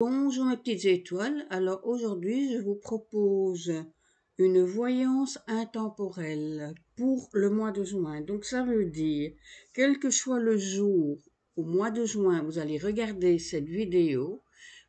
Bonjour mes petites étoiles, alors aujourd'hui je vous propose une voyance intemporelle pour le mois de juin. Donc ça veut dire, quel que soit le jour au mois de juin, vous allez regarder cette vidéo,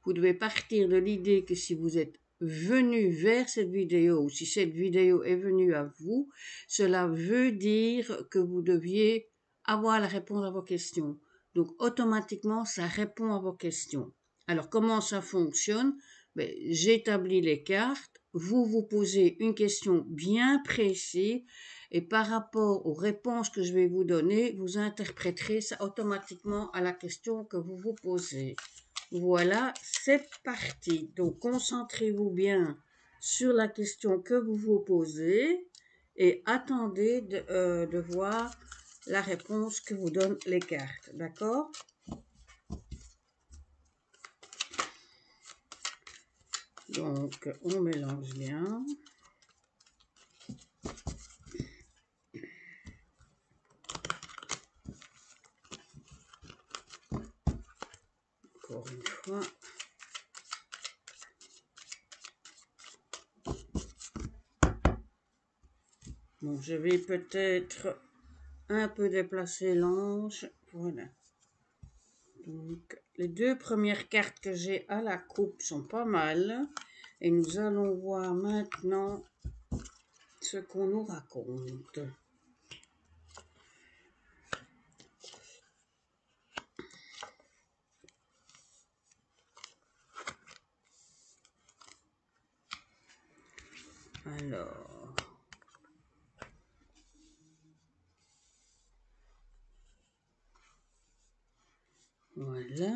vous devez partir de l'idée que si vous êtes venu vers cette vidéo ou si cette vidéo est venue à vous, cela veut dire que vous deviez avoir la réponse à vos questions. Donc automatiquement ça répond à vos questions. Alors, comment ça fonctionne? J'établis les cartes, vous vous posez une question bien précise et par rapport aux réponses que je vais vous donner, vous interpréterez ça automatiquement à la question que vous vous posez. Voilà, c'est parti. Donc, concentrez-vous bien sur la question que vous vous posez et attendez de voir la réponse que vous donnent les cartes. D'accord? Donc, on mélange bien. Encore une fois. Bon, je vais peut-être un peu déplacer l'ange. Voilà. Donc, les deux premières cartes que j'ai à la coupe sont pas mal. Et nous allons voir maintenant ce qu'on nous raconte. Alors, voilà.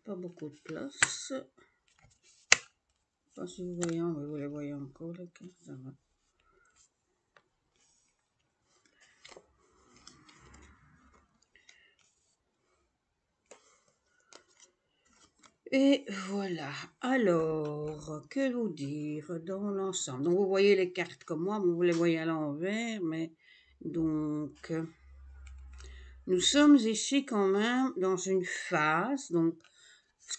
Pas beaucoup de place. Pas si vous voyez, mais vous les voyez encore, les cartes, ça va. Et voilà. Alors, que vous dire dans l'ensemble? Donc, vous voyez les cartes comme moi, vous les voyez à l'envers, mais donc, nous sommes ici quand même dans une phase, donc,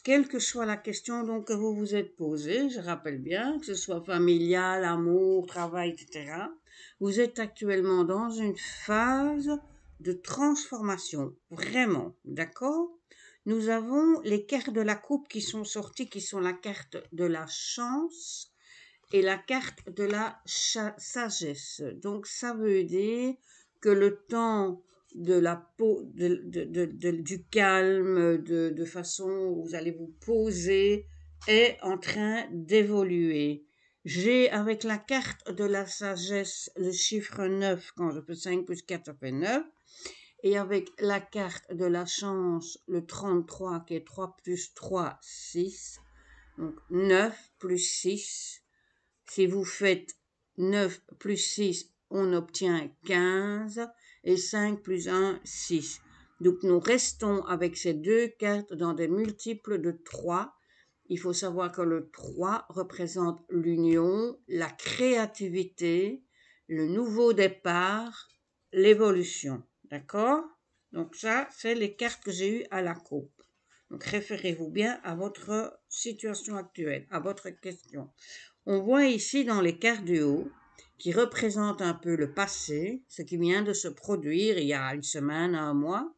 quelle que soit la question donc, que vous vous êtes posée, je rappelle bien, que ce soit familial, amour, travail, etc., vous êtes actuellement dans une phase de transformation, vraiment, d'accord? Nous avons les cartes de la coupe qui sont sorties, qui sont la carte de la chance et la carte de la sagesse. Donc, ça veut dire que le temps de du calme, de façon où vous allez vous poser, est en train d'évoluer. J'ai avec la carte de la sagesse le chiffre 9, quand je fais 5 plus 4, ça fait 9. Et avec la carte de la chance, le 33, qui est 3 plus 3, 6. Donc 9 plus 6. Si vous faites 9 plus 6, on obtient 15. Et 5 plus 1, 6. Donc nous restons avec ces deux cartes dans des multiples de 3. Il faut savoir que le 3 représente l'union, la créativité, le nouveau départ, l'évolution. D'accord? Donc ça, c'est les cartes que j'ai eues à la coupe. Donc référez-vous bien à votre situation actuelle, à votre question. On voit ici dans les cartes du haut, qui représentent un peu le passé, ce qui vient de se produire il y a une semaine, un mois,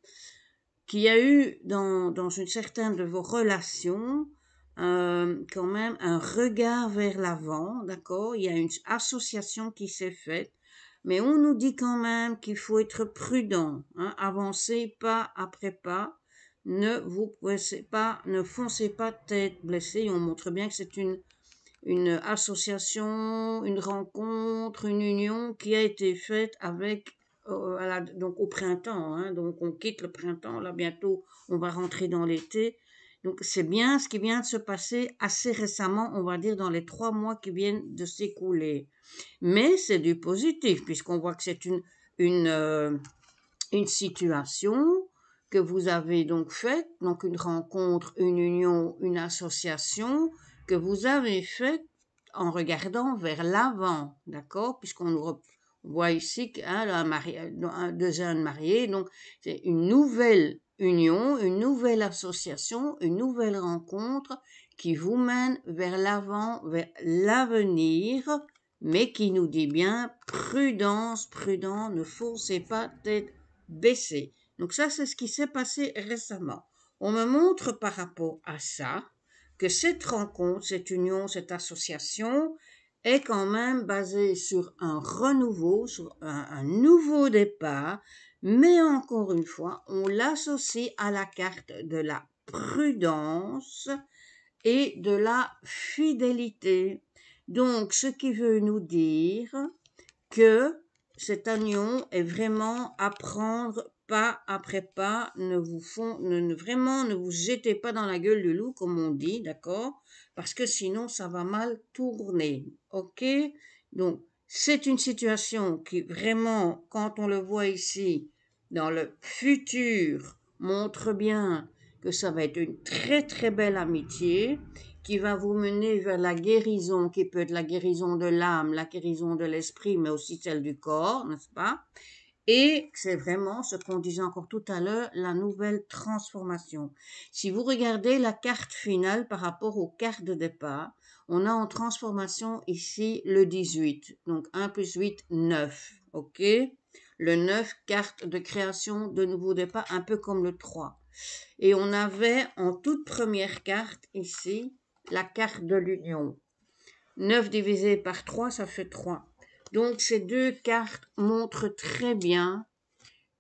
qu'il y a eu dans une certaine de vos relations quand même un regard vers l'avant, d'accord? Il y a une association qui s'est faite, mais on nous dit quand même qu'il faut être prudent, hein, avancez pas après pas, ne vous pressez pas, ne foncez pas tête blessée. On montre bien que c'est une association, une rencontre, une union qui a été faite avec donc au printemps, hein, donc on quitte le printemps, là bientôt on va rentrer dans l'été, donc c'est bien ce qui vient de se passer assez récemment, on va dire dans les 3 mois qui viennent de s'écouler, mais c'est du positif puisqu'on voit que c'est une situation que vous avez donc faite, donc une rencontre, une union, une association que vous avez faite en regardant vers l'avant, d'accord? Puisqu'on voit ici deux jeunes mariés, donc c'est une nouvelle union, une nouvelle association, une nouvelle rencontre qui vous mène vers l'avant, vers l'avenir, mais qui nous dit bien prudence, prudent, ne foncez pas tête baissée. Donc ça, c'est ce qui s'est passé récemment. On me montre par rapport à ça que cette rencontre, cette union, cette association est quand même basée sur un renouveau, sur un nouveau départ, mais encore une fois, on l'associe à la carte de la prudence et de la fidélité. Donc, ce qui veut nous dire que cette union est vraiment à prendre pas après pas, vraiment ne vous jetez pas dans la gueule du loup, comme on dit, d'accord? Parce que sinon, ça va mal tourner, ok? Donc, c'est une situation qui vraiment, quand on le voit ici, dans le futur, montre bien que ça va être une très très belle amitié qui va vous mener vers la guérison, qui peut être la guérison de l'âme, la guérison de l'esprit, mais aussi celle du corps, n'est-ce pas? Et c'est vraiment ce qu'on disait encore tout à l'heure, la nouvelle transformation. Si vous regardez la carte finale par rapport aux cartes de départ, on a en transformation ici le 18. Donc 1 plus 8, 9. OK? Le 9, carte de création de nouveau départ, un peu comme le 3. Et on avait en toute première carte ici, la carte de l'union. 9 divisé par 3, ça fait 3. Donc ces deux cartes montrent très bien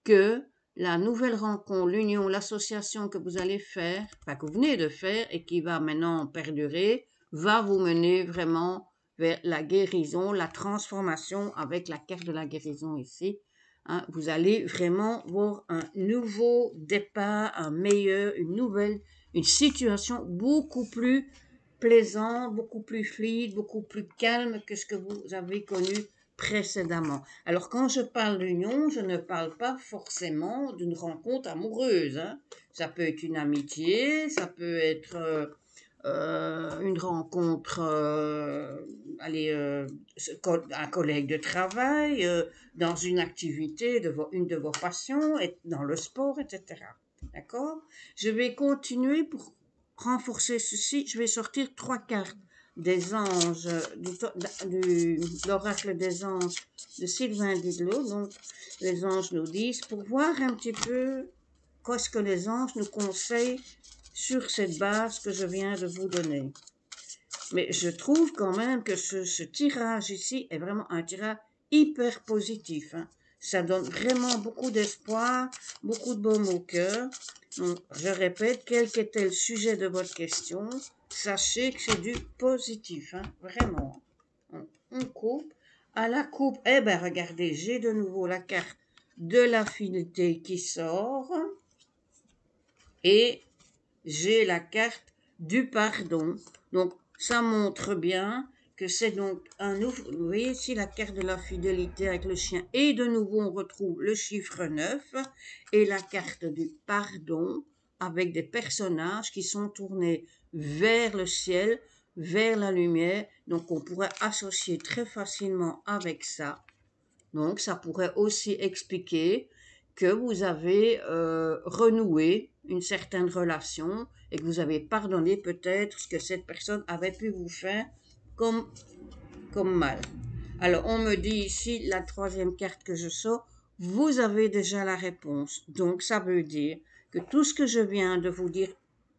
que la nouvelle rencontre, l'union, l'association que vous allez faire, enfin que vous venez de faire et qui va maintenant perdurer, va vous mener vraiment vers la guérison, la transformation avec la carte de la guérison ici. Hein, vous allez vraiment voir un nouveau départ, un meilleur, une situation beaucoup plus plaisante, beaucoup plus fluide, beaucoup plus calme que ce que vous avez connu précédemment. Alors, quand je parle d'union, je ne parle pas forcément d'une rencontre amoureuse. Hein. Ça peut être une amitié, ça peut être une rencontre, un collègue de travail, dans une activité, une de vos passions, dans le sport, etc. D'accord? Je vais continuer pour renforcer ceci. Je vais sortir 3 cartes des anges, de l'oracle des anges de Sylvain Didlot. Donc, les anges nous disent, pour voir un petit peu qu'est-ce que les anges nous conseillent sur cette base que je viens de vous donner. Mais je trouve quand même que ce tirage ici est vraiment un tirage hyper positif. Hein. Ça donne vraiment beaucoup d'espoir, beaucoup de baume au cœur. Donc, je répète, quel qu'était le sujet de votre question, sachez que c'est du positif, hein, vraiment. On coupe. À la coupe, eh ben regardez, j'ai de nouveau la carte de l'affinité qui sort. Et j'ai la carte du pardon. Donc, ça montre bien que c'est donc un nouveau. Vous voyez ici la carte de la fidélité avec le chien. Et de nouveau, on retrouve le chiffre 9 et la carte du pardon avec des personnages qui sont tournés vers le ciel, vers la lumière. Donc, on pourrait associer très facilement avec ça. Donc, ça pourrait aussi expliquer que vous avez renoué une certaine relation et que vous avez pardonné peut-être ce que cette personne avait pu vous faire comme mal. Alors, on me dit ici, la troisième carte que je sors, vous avez déjà la réponse. Donc, ça veut dire que tout ce que je viens de vous dire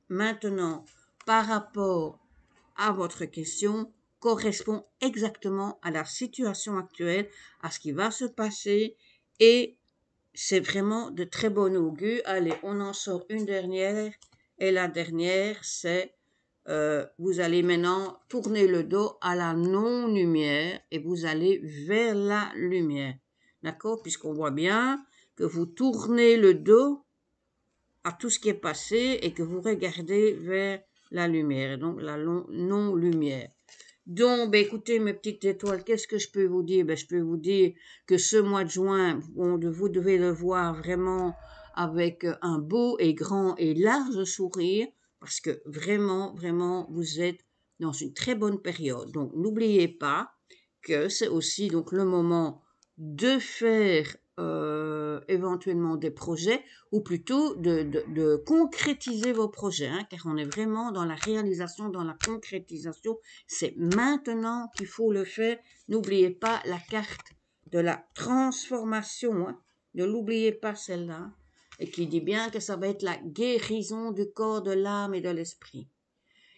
maintenant par rapport à votre question correspond exactement à la situation actuelle, à ce qui va se passer et c'est vraiment de très bon augure. Allez, on en sort une dernière et la dernière c'est vous allez maintenant tourner le dos à la non-lumière et vous allez vers la lumière. D'accord? Puisqu'on voit bien que vous tournez le dos à tout ce qui est passé et que vous regardez vers la lumière, donc la non-lumière. Donc, ben, écoutez, mes petites étoiles, qu'est-ce que je peux vous dire? Ben, je peux vous dire que ce mois de juin, vous devez le voir vraiment avec un beau et grand et large sourire, parce que vraiment, vraiment, vous êtes dans une très bonne période. Donc, n'oubliez pas que c'est aussi donc le moment de faire éventuellement des projets, ou plutôt de concrétiser vos projets, hein, car on est vraiment dans la réalisation, dans la concrétisation. C'est maintenant qu'il faut le faire. N'oubliez pas la carte de la transformation, hein. Ne l'oubliez pas celle-là, et qui dit bien que ça va être la guérison du corps, de l'âme et de l'esprit.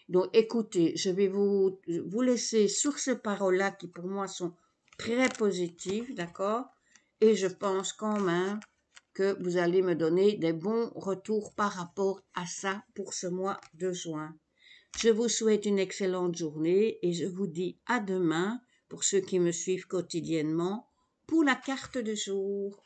Donc écoutez, je vais vous laisser sur ces paroles-là qui pour moi sont très positives, d'accord? Et je pense quand même que vous allez me donner des bons retours par rapport à ça pour ce mois de juin. Je vous souhaite une excellente journée et je vous dis à demain pour ceux qui me suivent quotidiennement pour la carte du jour.